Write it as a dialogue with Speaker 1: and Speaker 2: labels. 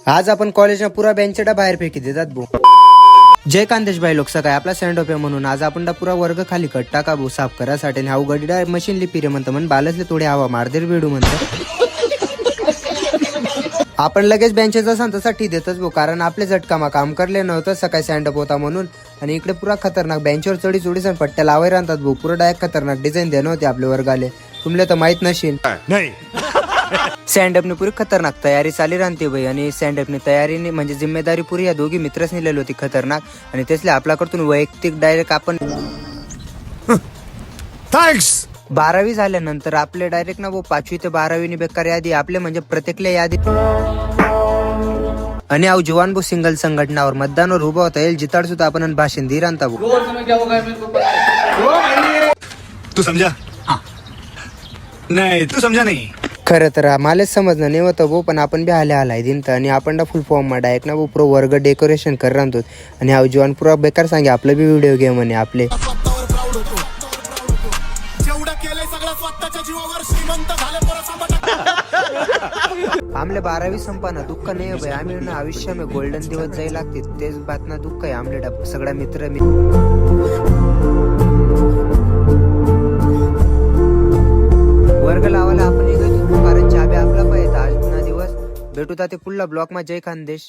Speaker 1: आज आपण कॉलेजना पुरा बेंचडा बाहेर फेकी देतात भो. जय कांदेश भाई लोक सकाळी आपला सेंड ऑफ आहे म्हणून आज आपण पुरा वर्ग खाली कट टाका भो साफ करासाठी. आणि हा गडीडा मशीन लिपिरे म्हणतं म्हण बालसले थोडे हवा मारदेर बेडू म्हणतं. आपण लगेच बेंचेचा सांतासाठी देतच भो, कारण आपले झटकामा काम करले नव्हतं सकाळी सँड अप होता म्हणून. आणि इकडे पुरा खतरनाक बेंचवर चढी चोडी सण पट्ट्या लावाय राहतात भो. पुरा डायरेक्ट खतरनाक डिझाईन देणं होते आपले वर्गाले. तुमले तर माहित नशील.
Speaker 2: नाही
Speaker 1: सँडअपने पुरी खतरनाक तयारी चाली राहते भाई. आणि सँडअपने तयारीने म्हणजे जिम्मेदारी पुरी या दोघी मित्रच नेलेली होती खतरनाक. आणि त्यासले आपल्याकडून वैयक्तिक डायरेक्ट आपण
Speaker 2: थँक्स
Speaker 1: 12वी झाल्यानंतर आपले डायरेक्ट ना वो 5वी ते 12वी बेकार यादी आपले म्हणजे प्रत्येकले यादी. आणि आव जवान भो सिंगल संघटनावर मतदानावर उभा होता येईल जिताड सुद्धा आपण भाषण दी राहता भो.
Speaker 2: तू समझा नहीं तू समझा नहीं.
Speaker 1: खरं तर मलाच समजणं नाही होतं भो, पण आपण बी आलाय दिन तर. आणि आपण फुल फॉर्म मा डायरेक्ट ना भो पुरो वर्ग डेकोरेशन कर राहतो. आणि आव जवान पुरा बेकार सांगे आपलं बी व्हिडिओ गेम म्हणे आपले. आमले 12वी संपाना दुःख नाही भाई. आम्ही ना आयुष्य में गोल्डन दिवस जाई लागते तेच बात ना दुःख आहे आमले सगळ्या मित्र वर्ग लावायला आपण कारण चाबी आपला पाहिजे आज ना दिवस भेटू ते पुढला ब्लॉक मा. जय खानदेश.